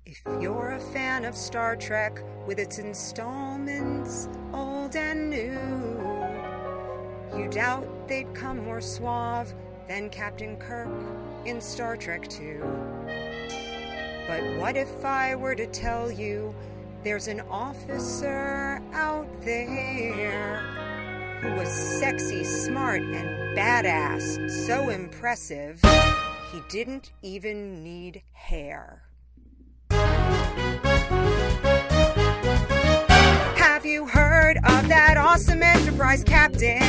If you're a fan of Star Trek with its installments, old and new, you doubt they'd come more suave than Captain Kirk in Star Trek II. But what if I were to tell you there's an officer out there who was sexy, smart, and badass, so impressive, he didn't even need hair. Have you heard of that awesome Enterprise captain?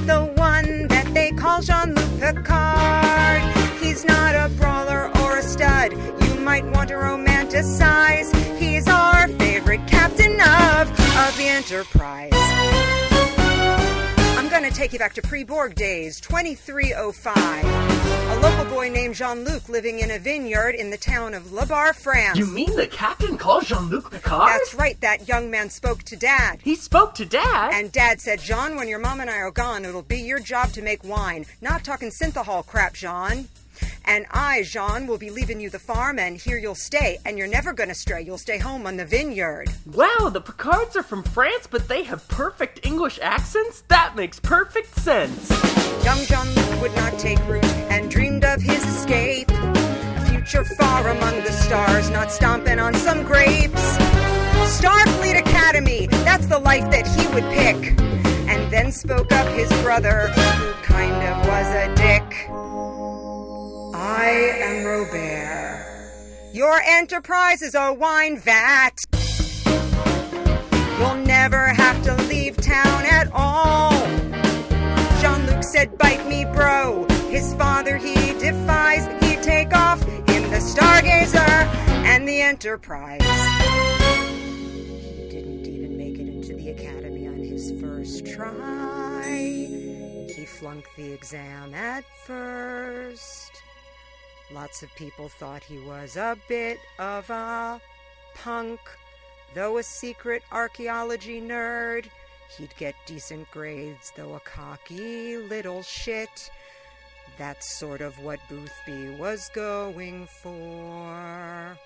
The one that they call Jean-Luc Picard. He's not a brawler or a stud you might want to romanticize. He's our favorite captain of the Enterprise. I'm gonna take you back to pre-Borg days, 2305. A local boy named Jean-Luc living in a vineyard in the town of La Barre, France. You mean the captain called Jean-Luc Picard? That's right, that young man spoke to Dad. He spoke to Dad? And Dad said, Jean, when your mom and I are gone, it'll be your job to make wine. Not talking synthahol crap, Jean. And I, Jean, will be leaving you the farm, and here you'll stay. And you're never gonna stray. You'll stay home on the vineyard. Wow, the Picards are from France, but they have perfect English accents? That makes perfect sense. Young Jean-Luc would not take root and dreamed of his escape. A future far among the stars, not stomping on some grapes. Starfleet Academy, that's the life that he would pick. And then spoke up his brother, who kind of was a dick. I am Robert. Your Enterprise is a wine vat. You'll never have to leave town at all. Jean-Luc said, bite me, bro. His father he defies. He'd take off in the Stargazer and the Enterprise. He didn't even make it into the Academy on his first try. He flunked the exam at first. Lots of people thought he was a bit of a punk. Though a secret archaeology nerd, he'd get decent grades, though a cocky little shit. That's sort of what Boothby was going for.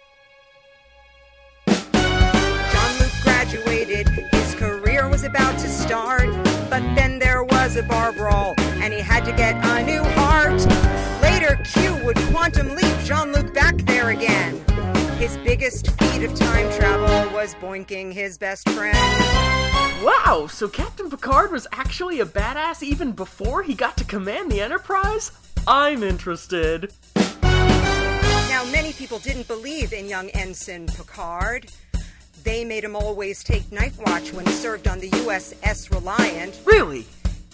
Jean-Luc graduated, his career was about to start, but then there was a bar brawl, and he had to get a new heart. Later, Q would quantum leap Jean-Luc back there again. His biggest feat of time travel was boinking his best friend. Wow, so Captain Picard was actually a badass even before he got to command the Enterprise? I'm interested. Now, many people didn't believe in young Ensign Picard. They made him always take night watch when he served on the USS Reliant. Really?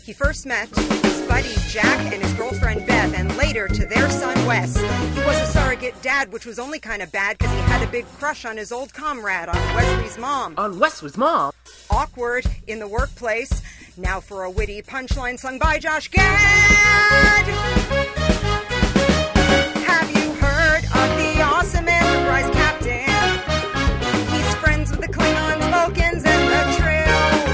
He first met his buddy Jack and his girlfriend Beth, and later to their son Wes. He was a surrogate dad, which was only kind of bad because he had a big crush on his old comrade, on Wesley's mom. On Wesley's mom? Awkward in the workplace. Now for a witty punchline sung by Josh Gad. Have you heard of the awesome Enterprise captain? He's friends with the Klingons, Vulcans, and the Trills.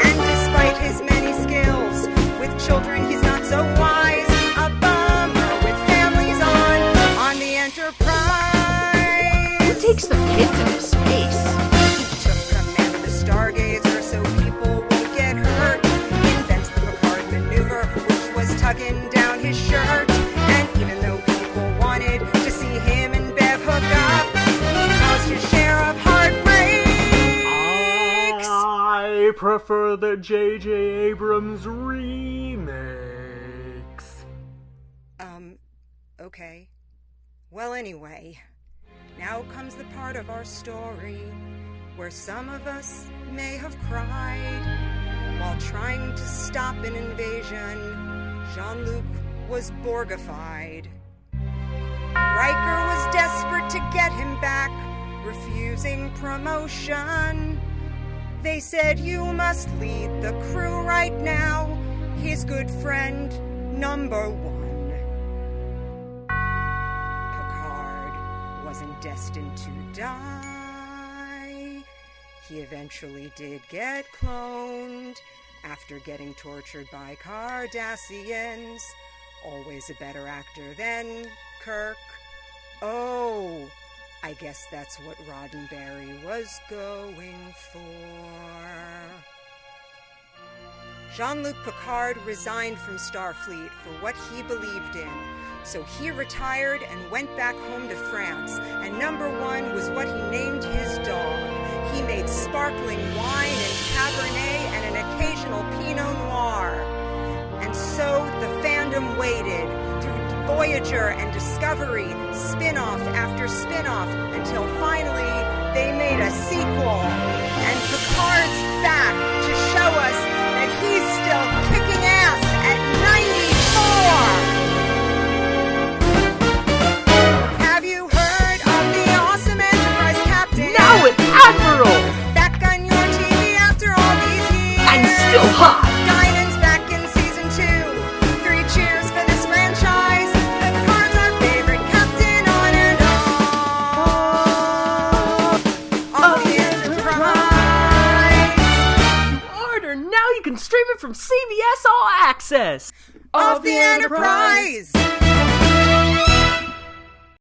And despite his many skills, with children he's not so wise. A bummer with families on the Enterprise. Who takes the kids into space? He took command of the Stargazer so people won't get hurt. Invents the Picard maneuver, which was tugging down his shirt. And even though people wanted to see him and Bev hook up, he caused his share of heartbreaks. I prefer the J.J. Abrams remakes. Okay. Well, anyway, now comes the part of our story where some of us may have cried while trying to stop an invasion. Jean-Luc was Borgified. Riker was desperate to get him back, refusing promotion. They said, you must lead the crew right now, his good friend, number one. Picard wasn't destined to die. He eventually did get cloned after getting tortured by Cardassians. Always a better actor than Kirk. Oh, I I guess that's what Roddenberry was going for. Jean-Luc Picard resigned from Starfleet for what he believed in, so he retired and went back home to France, and number one was what he named his dog. He made sparkling wine and Cabernet and an occasional Pinot Noir. And so the fandom waited through Voyager and Discovery, spin-off after spin-off, until finally they made a sequel. And Picard's back to show us that he's still kicking ass at 94! Have you heard of the awesome Enterprise captain? Now an admiral! Back on your TV after all these years! And still hot! Guinan's back in season 2. 3 cheers for this franchise. Picard's our favorite captain on and on. Of the Enterprise! Order! Now you can stream it from CBS All Access! Of the Enterprise!